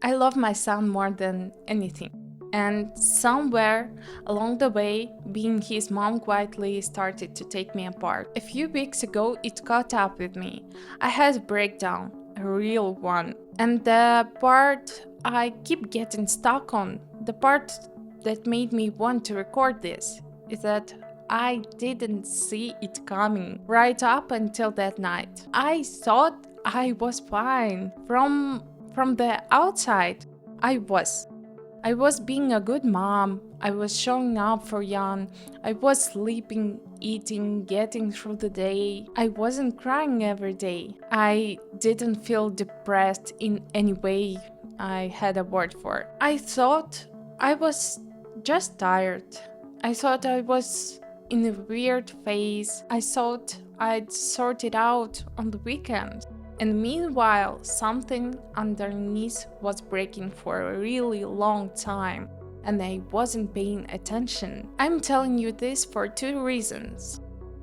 I love my son more than anything. And somewhere along the way, being his mom quietly started to take me apart. A few weeks ago, it caught up with me. I had a breakdown, a real one. And the part I keep getting stuck on, the part that made me want to record this, is that I didn't see it coming right up until that night. I thought I was fine. From the outside, I was. I was being a good mom. I was showing up for Jan. I was sleeping, eating, getting through the day. I wasn't crying every day. I didn't feel depressed in any way I had a word for it. I thought I was just tired. I thought I was in a weird phase. I thought I'd sort it out on the weekend. And meanwhile, something underneath was breaking for a really long time, and I wasn't paying attention. I'm telling you this for two reasons.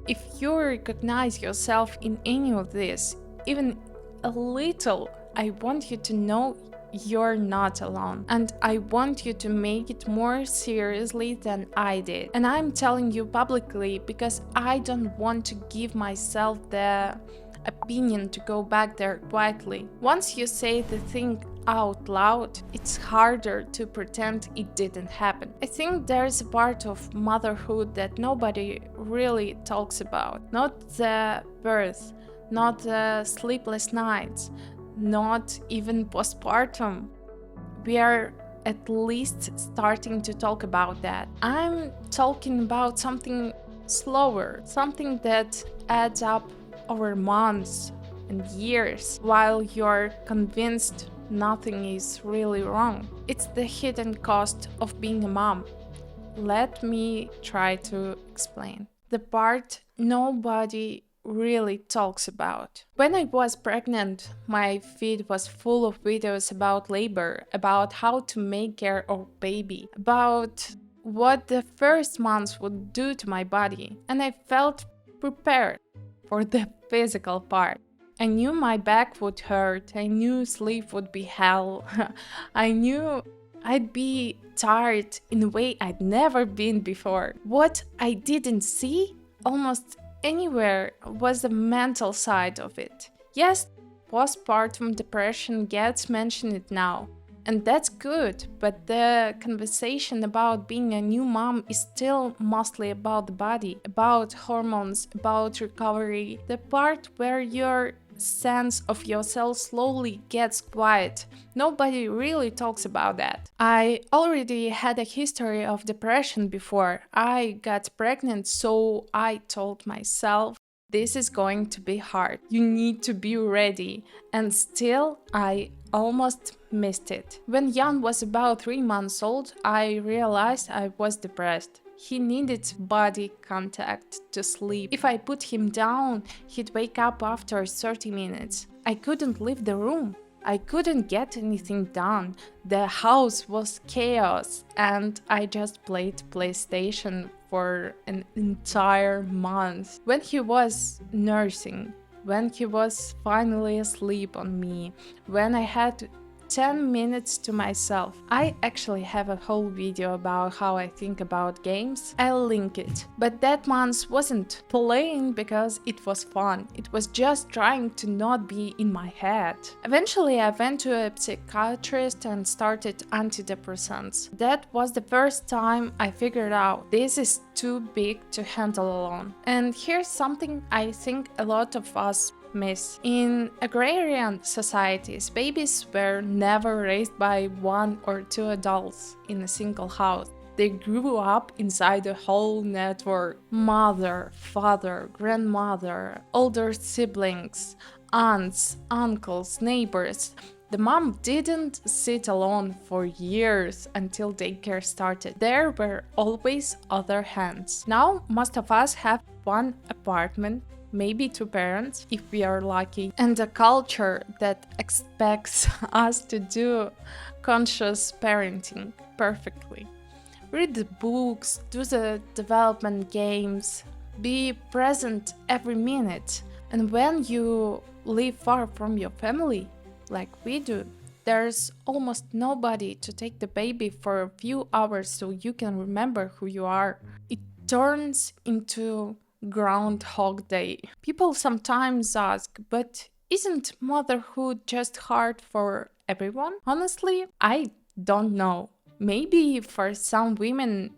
If you recognize yourself in any of this, even a little, I want you to know you're not alone. And I want you to make it more seriously than I did. And I'm telling you publicly because I don't want to give myself the opinion to go back there quietly. Once you say the thing out loud, it's harder to pretend it didn't happen. I think there's a part of motherhood that nobody really talks about. Not the birth, not the sleepless nights, not even postpartum. We are at least starting to talk about that. I'm talking about something slower, something that adds up over months and years while you're convinced nothing is really wrong. It's the hidden cost of being a mom. Let me try to explain. The part nobody really talks about. When I was pregnant, my feed was full of videos about labor, about how to make care of baby, about what the first months would do to my body, and I felt prepared for the physical part. I knew my back would hurt, I knew sleep would be hell, I knew I'd be tired in a way I'd never been before. What I didn't see almost anywhere was the mental side of it. Yes, postpartum depression gets mentioned now, and that's good, but the conversation about being a new mom is still mostly about the body, about hormones, about recovery, the part where your sense of yourself slowly gets quiet. Nobody really talks about that. I already had a history of depression before I got pregnant, so I told myself, this is going to be hard. You need to be ready. And still, I almost missed it. When Jan was about 3 months old, I realized I was depressed. He needed body contact to sleep. If I put him down, he'd wake up after 30 minutes. I couldn't leave the room. I couldn't get anything done. The house was chaos, and I just played PlayStation for an entire month. When he was nursing, when he was finally asleep on me, when I had 10 minutes to myself. I actually have a whole video about how I think about games. I'll link it. But that month wasn't playing because it was fun. It was just trying to not be in my head. Eventually I went to a psychiatrist and started antidepressants. That was the first time I figured out this is too big to handle alone. And here's something I think a lot of us miss. In agrarian societies, babies were never raised by one or two adults in a single house. They grew up inside a whole network. Mother, father, grandmother, older siblings, aunts, uncles, neighbors. The mom didn't sit alone for years until daycare started. There were always other hands. Now, most of us have one apartment, maybe two parents if we are lucky, and a culture that expects us to do conscious parenting perfectly. Read the books, do the development games, be present every minute. And when you live far from your family, like we do, There's almost nobody to take the baby for a few hours so you can remember who you are. It turns into Groundhog Day. People sometimes ask, but isn't motherhood just hard for everyone? Honestly, I don't know. Maybe for some women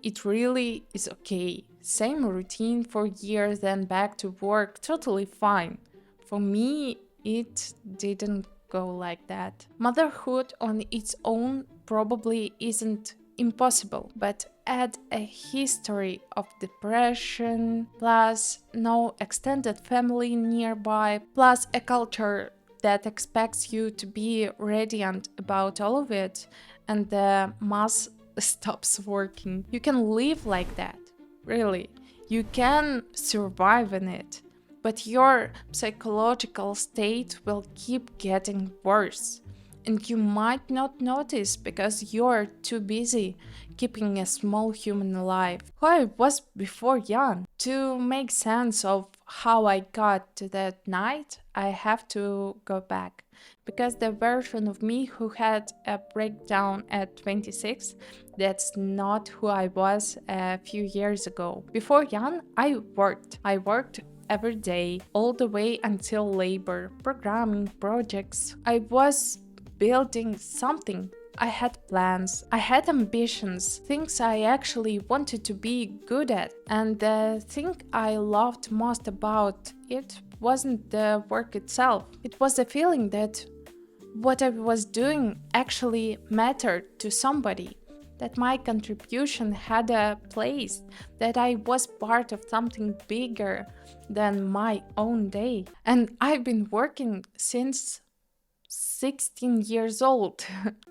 it really is okay. Same routine for years, then back to work, totally fine. For me, it didn't go like that. Motherhood on its own probably isn't impossible, but add a history of depression, plus no extended family nearby, plus a culture that expects you to be radiant about all of it, and the mass stops working. You can live like that, really. You can survive in it, but your psychological state will keep getting worse. And you might not notice because you're too busy keeping a small human alive, who I was before Jan. To make sense of how I got to that night, I have to go back. Because the version of me who had a breakdown at 26, that's not who I was a few years ago. Before Jan, I worked. I worked every day, all the way until labor, programming, projects. I was building something. I had plans, I had ambitions, things I actually wanted to be good at. And the thing I loved most about it wasn't the work itself. It was the feeling that what I was doing actually mattered to somebody, that my contribution had a place, that I was part of something bigger than my own day. And I've been working since 16 years old.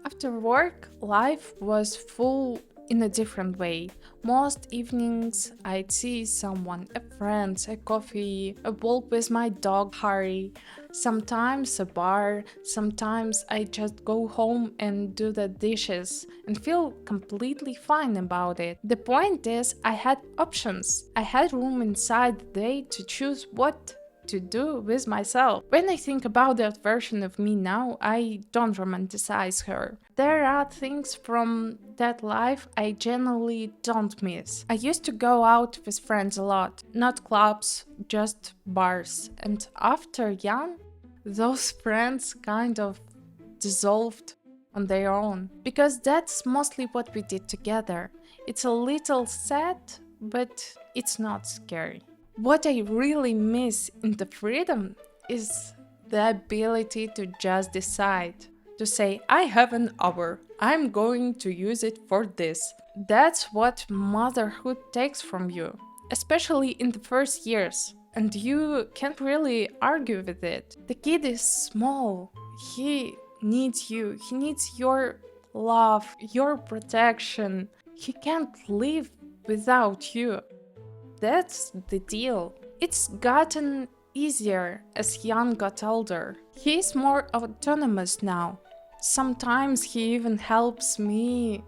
After work, life was full in a different way. Most evenings, I'd see someone, a friend, a coffee, a walk with my dog Harry, sometimes a bar, sometimes I just go home and do the dishes and feel completely fine about it. The point is, I had options. I had room inside the day to choose what to do with myself. When I think about that version of me now, I don't romanticize her. There are things from that life I genuinely don't miss. I used to go out with friends a lot, not clubs, just bars. And after Jan, those friends kind of dissolved on their own. Because that's mostly what we did together. It's a little sad, but it's not scary. What I really miss in the freedom is the ability to just decide, to say, I have an hour, I'm going to use it for this. That's what motherhood takes from you, especially in the first years, and you can't really argue with it. The kid is small, he needs you, he needs your love, your protection. He can't live without you. That's the deal. It's gotten easier as Jan got older. He's more autonomous now. Sometimes he even helps me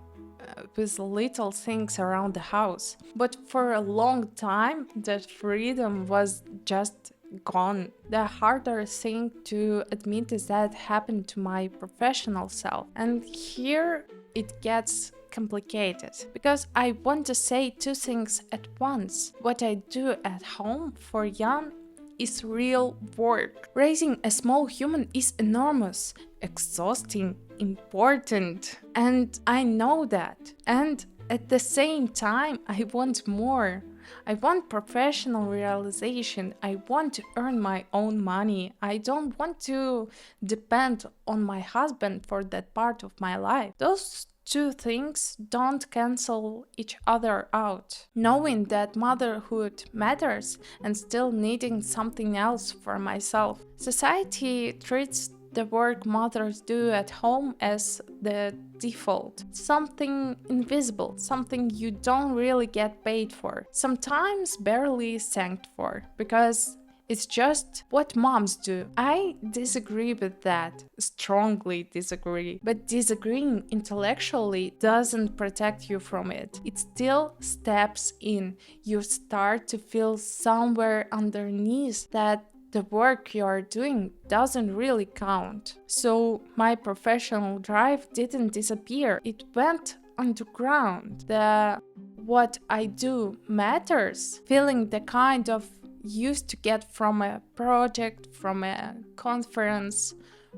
with little things around the house. But for a long time, that freedom was just gone. The harder thing to admit is that happened to my professional self. And here it gets complicated because I want to say two things at once. What I do at home for Jan is real work. Raising a small human is enormous, exhausting, important, and I know that. And at the same time, I want more. I want professional realization. I want to earn my own money. I don't want to depend on my husband for that part of my life. Those two things don't cancel each other out. Knowing that motherhood matters and still needing something else for myself. Society treats the work mothers do at home as the default. Something invisible, something you don't really get paid for. Sometimes barely thanked for, because it's just what moms do. I disagree with that, strongly disagree. But disagreeing intellectually doesn't protect you from it. It still steps in. You start to feel somewhere underneath that the work you are doing doesn't really count. So my professional drive didn't disappear, it went underground. The what I do matters, feeling the kind of used to get from a project, from a conference,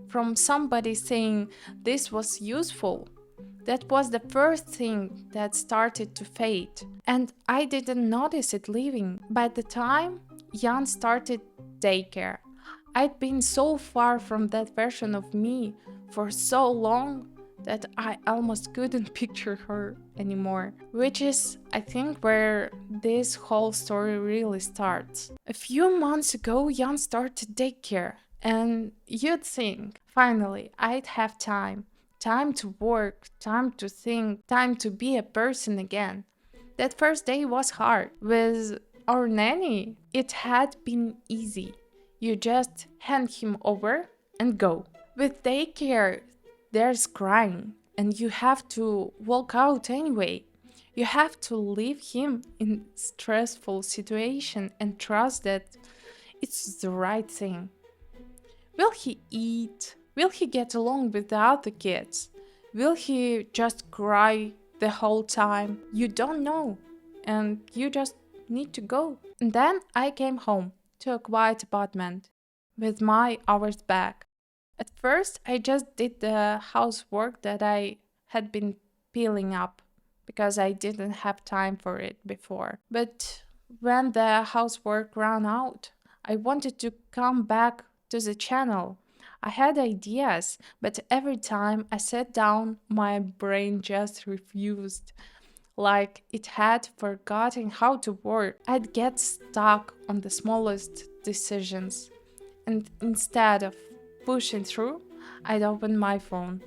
from somebody saying this was useful. That was the first thing that started to fade, and I didn't notice it leaving. By the time Jan started daycare, I'd been so far from that version of me for so long that I almost couldn't picture her anymore. Which is, I think, where this whole story really starts. A few months ago, Jan started daycare, and you'd think, finally, I'd have time. Time to work, time to think, time to be a person again. That first day was hard. With our nanny, it had been easy. You just hand him over and go. With daycare, there's crying, and you have to walk out anyway. You have to leave him in stressful situation and trust that it's the right thing. Will he eat? Will he get along with the other kids? Will he just cry the whole time? You don't know, and you just need to go. And then I came home to a quiet apartment with my hours back. At first, I just did the housework that I had been peeling up because I didn't have time for it before. But when the housework ran out, I wanted to come back to the channel. I had ideas, but every time I sat down, my brain just refused. Like it had forgotten how to work. I'd get stuck on the smallest decisions. And instead of pushing through, I'd open my phone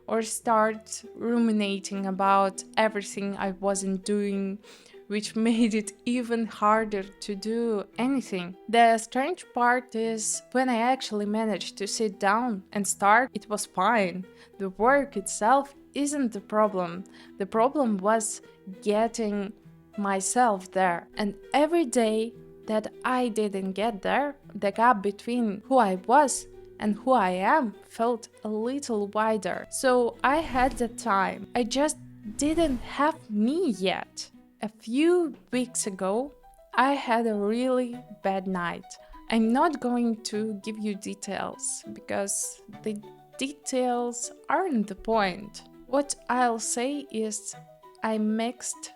or start ruminating about everything I wasn't doing, which made it even harder to do anything. The strange part is when I actually managed to sit down and start, it was fine. The work itself isn't the problem. The problem was getting myself there. And every day that I didn't get there, the gap between who I was and who I am felt a little wider. So I had the time. I just didn't have me yet. A few weeks ago, I had a really bad night. I'm not going to give you details because the details aren't the point. What I'll say is I mixed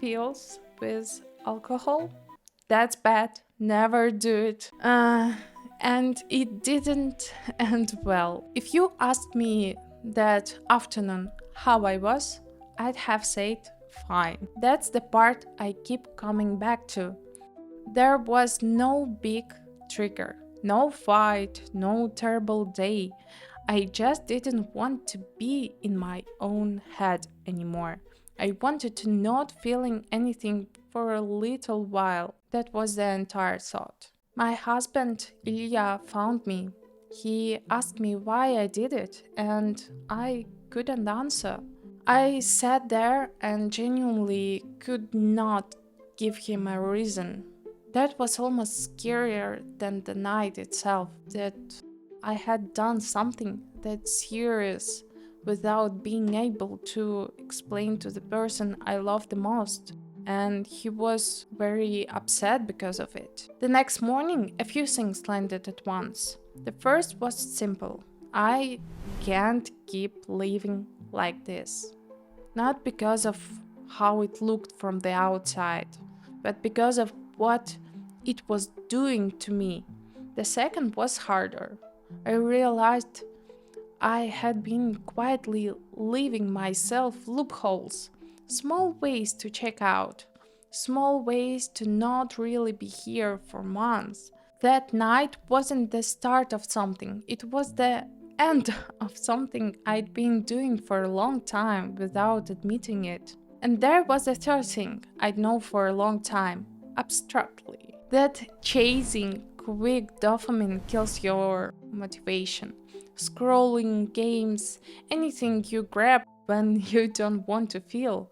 pills with alcohol. That's bad. Never do it. And it didn't end well. If you asked me that afternoon how I was, I'd have said fine. That's the part I keep coming back to. There was no big trigger, no fight, no terrible day. I just didn't want to be in my own head anymore. I wanted to not feeling anything for a little while. That was the entire thought. My husband Ilya found me. He asked me why I did it, and I couldn't answer. I sat there and genuinely could not give him a reason. That was almost scarier than the night itself, that I had done something that serious without being able to explain to the person I loved the most. And he was very upset because of it. The next morning, a few things landed at once. The first was simple. I can't keep living like this. Not because of how it looked from the outside, but because of what it was doing to me. The second was harder. I realized I had been quietly leaving myself loopholes, small ways to check out, small ways to not really be here for months. That night wasn't the start of something, it was the end of something I'd been doing for a long time without admitting it. And there was a third thing I'd known for a long time, abstractly, that chasing quick dopamine kills your motivation. Scrolling, games, anything you grab when you don't want to feel.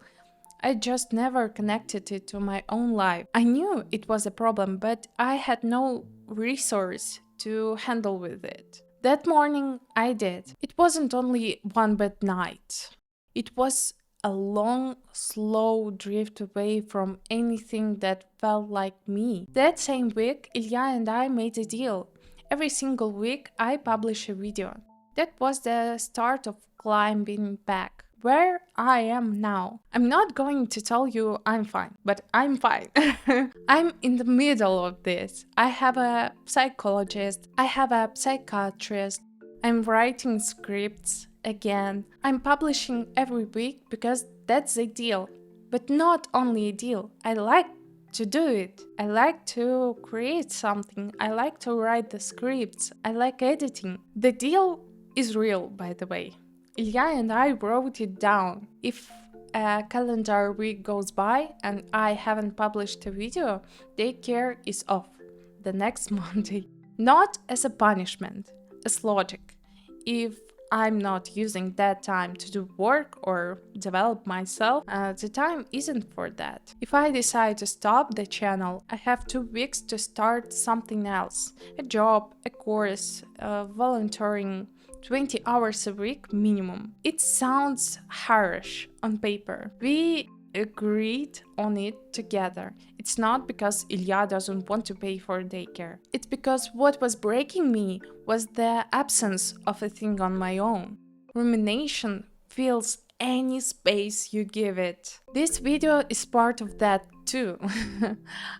I just never connected it to my own life. I knew it was a problem, but I had no resource to handle with it. That morning I did. It wasn't only one bad night. It was a long, slow drift away from anything that felt like me. That same week, Ilya and I made a deal. Every single week I publish a video. That was the start of climbing back. Where I am now. I'm not going to tell you I'm fine, but I'm fine. I'm in the middle of this. I have a psychologist, I have a psychiatrist, I'm writing scripts again. I'm publishing every week because that's a deal. But not only a deal, I like to do it. I like to create something. I like to write the scripts. I like editing. The deal is real, by the way. Ilya and I wrote it down. If a calendar week goes by and I haven't published a video, daycare is off the next Monday. Not as a punishment, as logic. If I'm not using that time to do work or develop myself, the time isn't for that. If I decide to stop the channel, I have 2 weeks to start something else. A job, a course, volunteering, 20 hours a week minimum. It sounds harsh on paper. We agreed on it together. It's not because Ilya doesn't want to pay for daycare. It's because what was breaking me was the absence of a thing on my own. Rumination fills any space you give it. This video is part of that too.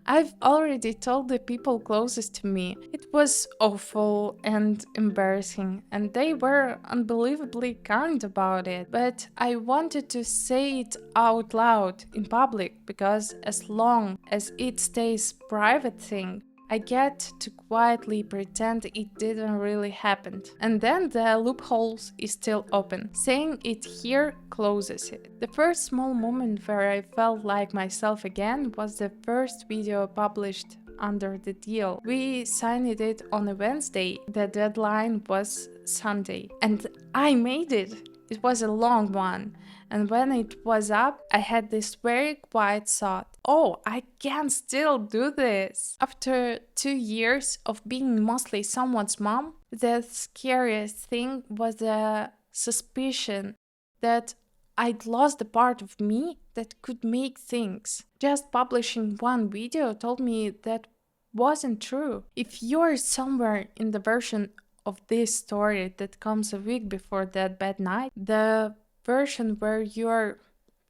I've already told the people closest to me. It was awful and embarrassing, and they were unbelievably kind about it. But I wanted to say it out loud in public because as long as it stays private thing, I get to quietly pretend it didn't really happen. And then the loopholes is still open. Saying it here closes it. The first small moment where I felt like myself again was the first video published under the deal. We signed it on a Wednesday. The deadline was Sunday. And I made it. It was a long one. And when it was up, I had this very quiet thought. Oh, I can still do this. After 2 years of being mostly someone's mom, the scariest thing was the suspicion that I'd lost the part of me that could make things. Just publishing one video told me that wasn't true. If you're somewhere in the version of this story that comes a week before that bad night, the version where you're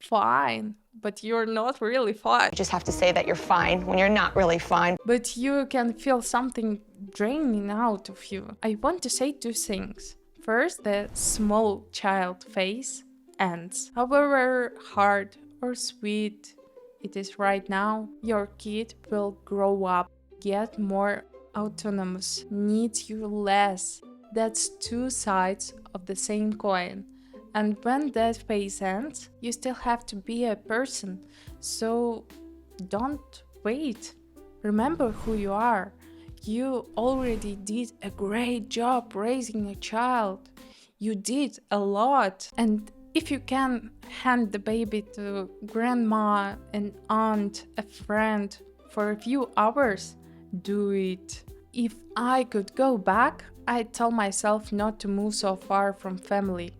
fine, but you're not really fine. You just have to say that you're fine when you're not really fine. But you can feel something draining out of you. I want to say 2 things. First, the small child phase ends. However hard or sweet it is right now, your kid will grow up, get more autonomous, needs you less. That's 2 sides of the same coin. And when that phase ends, you still have to be a person. So don't wait. Remember who you are. You already did a great job raising a child. You did a lot. And if you can hand the baby to grandma, an aunt, a friend for a few hours, do it. If I could go back, I'd tell myself not to move so far from family.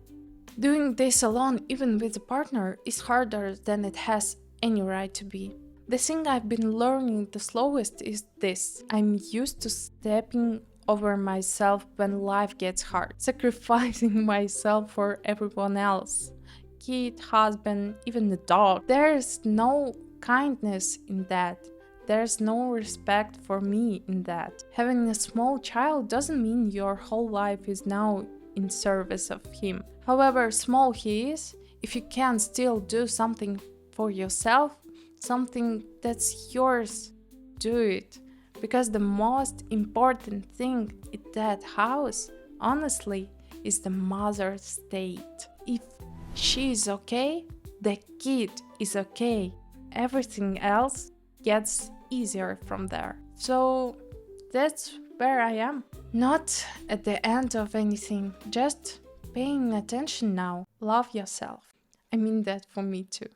Doing this alone, even with a partner, is harder than it has any right to be. The thing I've been learning the slowest is this. I'm used to stepping over myself when life gets hard, sacrificing myself for everyone else. Kid, husband, even the dog. There's no kindness in that. There's no respect for me in that. Having a small child doesn't mean your whole life is now in service of him. However small he is, if you can still do something for yourself, something that's yours, do it. Because the most important thing in that house, honestly, is the mother's state. If she is okay, the kid is okay. Everything else gets easier from there. So that's where I am. Not at the end of anything, just paying attention now. Love yourself. I mean that for me too.